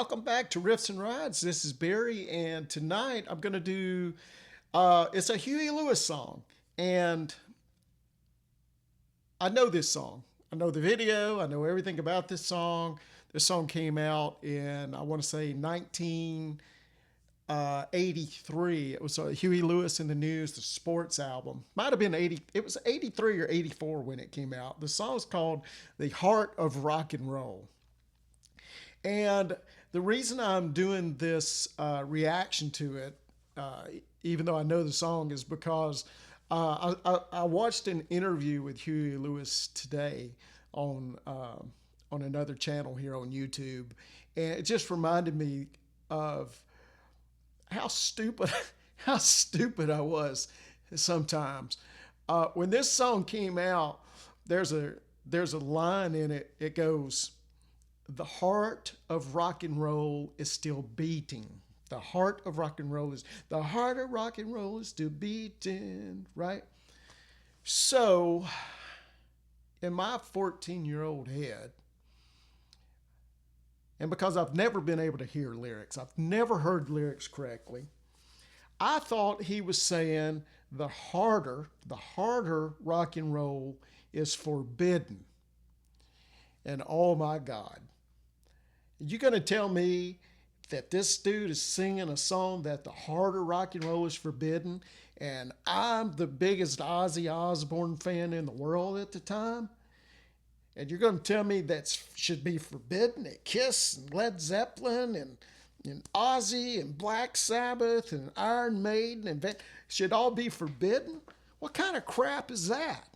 welcome back to Riffs and Rides. This is Barry, and tonight I'm going to do it's a Huey Lewis song, and I know this song. I know the video. I know everything about this song. This song came out in, I want to say, 1983. It was Huey Lewis in the News, the sports album. Might have been 80. It was 83 or 84 when it came out. The song is called "The Heart of Rock and Roll." And the reason I'm doing this reaction to it, even though I know the song, is because I watched an interview with Huey Lewis today on another channel here on YouTube, and it just reminded me of how stupid how stupid I was sometimes. When this song came out, there's a line in it. It goes, "The heart of rock and roll is still beating. The heart of rock and roll is still beating," right? So, in my 14-year-old head, and because I've never been able to hear lyrics, I've never heard lyrics correctly, I thought he was saying the harder rock and roll is forbidden. And oh my God. You gonna tell me that this dude is singing a song that the harder rock and roll is forbidden, and I'm the biggest Ozzy Osbourne fan in the world at the time? And you're gonna tell me that should be forbidden at Kiss and Led Zeppelin and Ozzy and Black Sabbath and Iron Maiden and should all be forbidden? What kind of crap is that?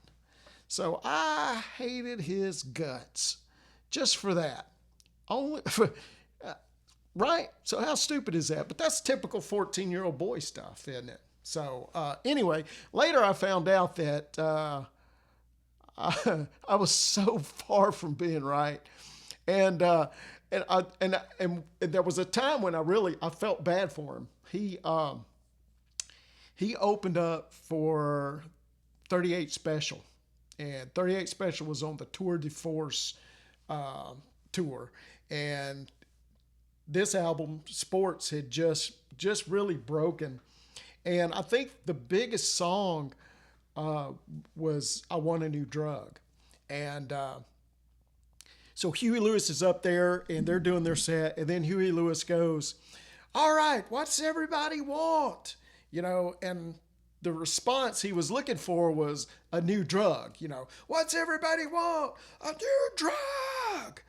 So I hated his guts just for that. Only for, right? So how stupid is that? But that's typical 14-year-old boy stuff, isn't it? So anyway, later I found out that I was so far from being right, and there was a time when I felt bad for him. He opened up for 38 Special, and 38 Special was on the Tour de Force tour, and this album, Sports, had just really broken. And I think the biggest song was "I Want a New Drug." And so Huey Lewis is up there and they're doing their set, and then Huey Lewis goes, "All right, what's everybody want?" And the response he was looking for was a new drug. What's everybody want? A new drug.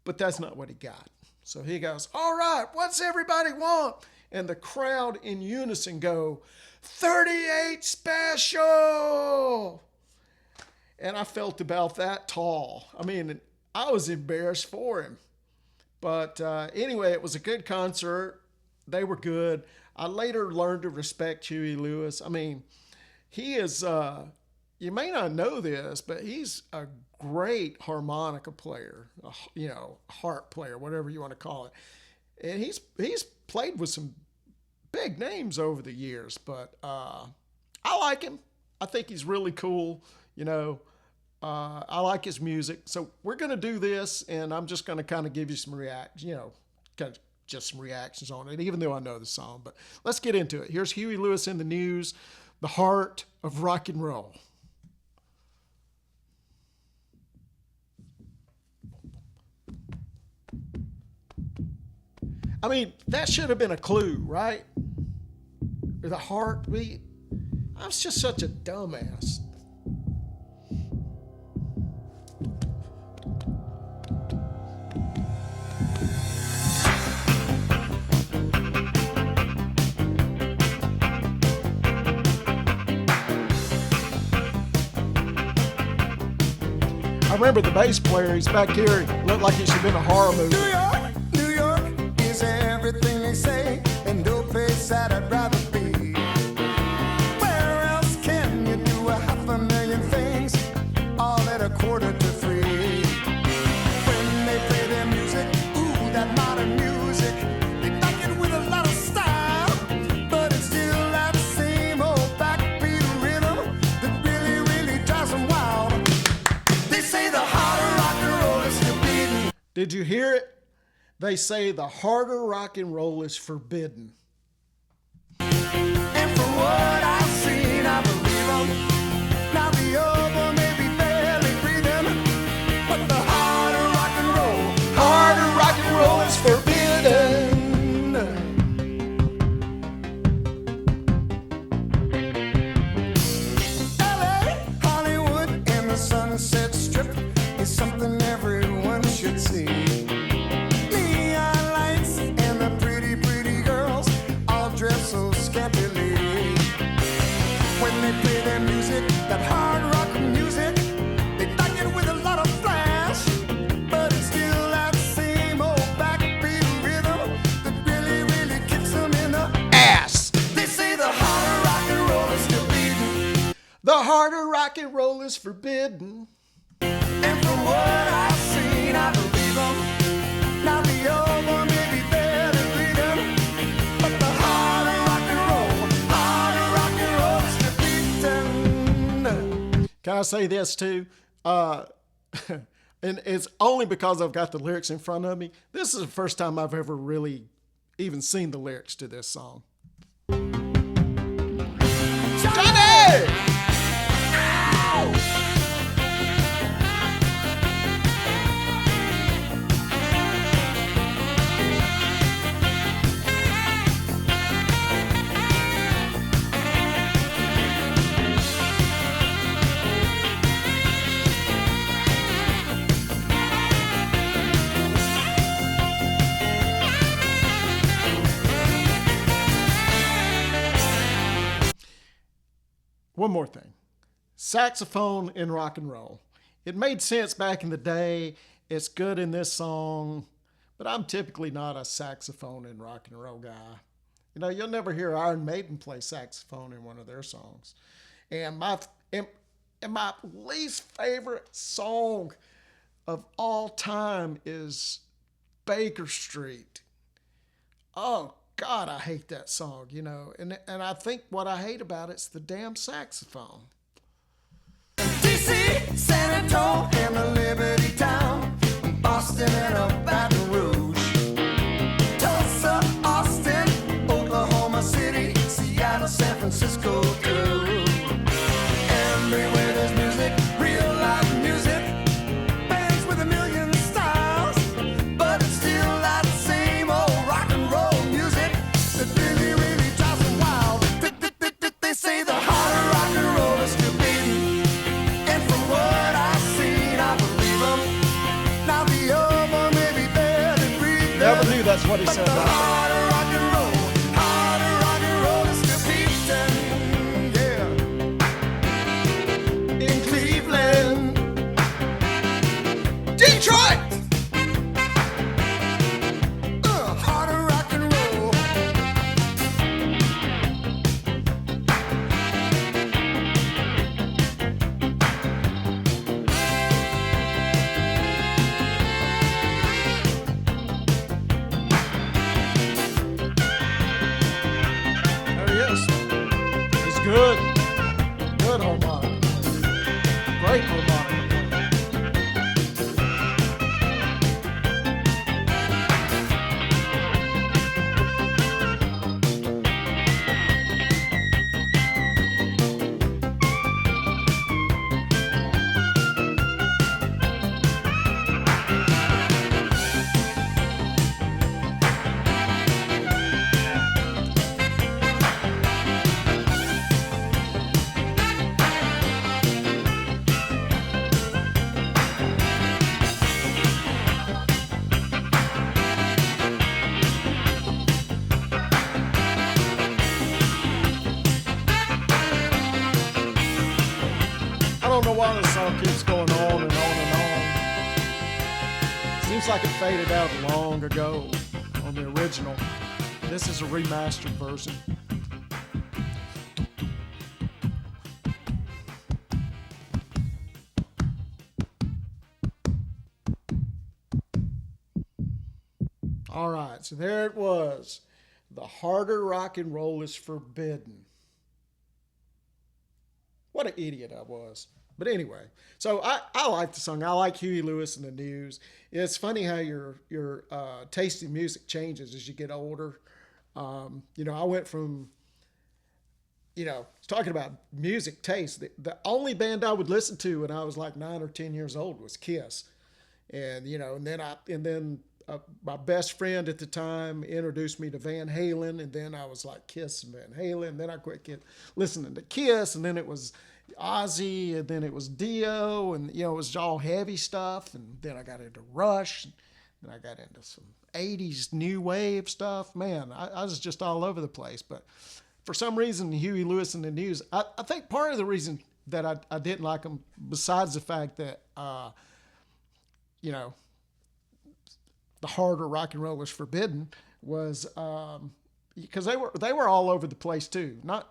But that's not what he got. So he goes, "All right, what's everybody want?" And the crowd in unison go, "38 Special." And I felt about that tall. I mean, I was embarrassed for him. But anyway, it was a good concert. They were good. I later learned to respect Huey Lewis. I mean, he is, you may not know this, but he's a great harmonica player, harp player, whatever you want to call it. And he's played with some big names over the years, but I like him. I think he's really cool. I like his music. So we're going to do this, and I'm just going to kind of give you some just some reactions on it, even though I know the song. But let's get into it. Here's Huey Lewis in the News, "The Heart of Rock and Roll." I mean, that should have been a clue, right? The heartbeat. I was just such a dumbass. I remember the bass player. He's back here. He looked like he should have been a horror movie. New York is everything they say, and no place that I'd rather be. Where else can you do 500,000 things, all at $2:45? When they play their music, ooh, that modern music, they like it with a lot of style, but it's still that same old backbeat rhythm that really, really drives them wild. They say the harder rock and roll is still beating. Did you hear it? They say the harder rock and roll is forbidden. And from what I've seen, I believe 'em. Now the other may be barely breathing, but the harder rock and roll is forbidden. LA, Hollywood, and the Sunset Strip is something everyone should see. Neon lights and the pretty, pretty girls all dress so scantily. When they play their music, that hard rock music, they back it with a lot of flash, but it's still that same old backbeat rhythm that really, really kicks them in the ass. They say the harder rock and roll is forbidden. The harder rock and roll is forbidden. And from what I've seen, I believe them. Now the old one may be barely breathing, but the harder rock and roll is forbidden. Can I say this too? And it's only because I've got the lyrics in front of me. This is the first time I've ever really even seen the lyrics to this song. Johnny! One more thing. Saxophone in rock and roll. It made sense back in the day. It's good in this song, but I'm typically not a saxophone in rock and roll guy. You know, you'll never hear Iron Maiden play saxophone in one of their songs. And my least favorite song of all time is Baker Street. Oh, God, I hate that song, you know. And I think what I hate about it's the damn saxophone. DC, San Antonio, and the Liberty Town, Boston and a Baton Rouge, Tulsa, Austin, Oklahoma City, Seattle, San Francisco, too. Everywhere there's music, real life music, bands with a million styles, but it's still that same old rock and roll music that really, really drives them wild. They say the harder rock and roll is forbidden, and from what I've seen, I believe them. Now the other may be barely breathing, Never knew that's what he but said. the harder rock and roll is forbidden. Yeah. In Cleveland, Detroit, harder rock and roll. There he is. He's good. Good harmonica. Great harmonica. I don't know why this song keeps going on and on and on. Seems like it faded out long ago on the original. This is a remastered version. All right, so there it was. The harder rock and roll is forbidden. What an idiot I was. But anyway, so I like the song. I like Huey Lewis and the News. It's funny how your taste in music changes as you get older. I went from talking about music taste. The only band I would listen to when I was like 9 or 10 years old was Kiss, and then my best friend at the time introduced me to Van Halen, and then I was like Kiss and Van Halen. And then I quit listening to Kiss, and then it was Ozzy, and then it was Dio, and it was all heavy stuff. And then I got into Rush, and then I got into some '80s new wave stuff. Man, I was just all over the place. But for some reason, Huey Lewis and the News, I think part of the reason that I didn't like them, besides the fact that the harder rock and roll was forbidden, was because they were all over the place too. Not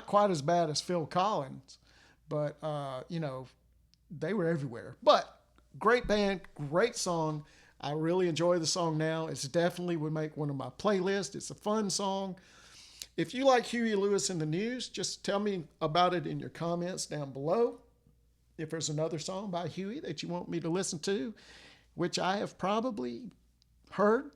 quite as bad as Phil Collins, but they were everywhere. But great band, great song. I really enjoy the song now. It's definitely would make one of my playlists. It's a fun song. If you like Huey Lewis and the News, just tell me about it in your comments down below. If there's another song by Huey that you want me to listen to, which I have probably heard,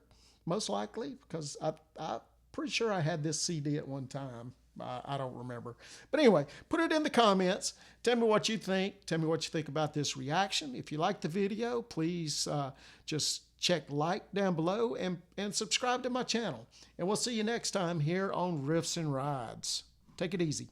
most likely, because I'm pretty sure I had this CD at one time. I don't remember. But anyway, put it in the comments. Tell me what you think. Tell me what you think about this reaction. If you like the video, please just check like down below and subscribe to my channel. And we'll see you next time here on Riffs and Rides. Take it easy.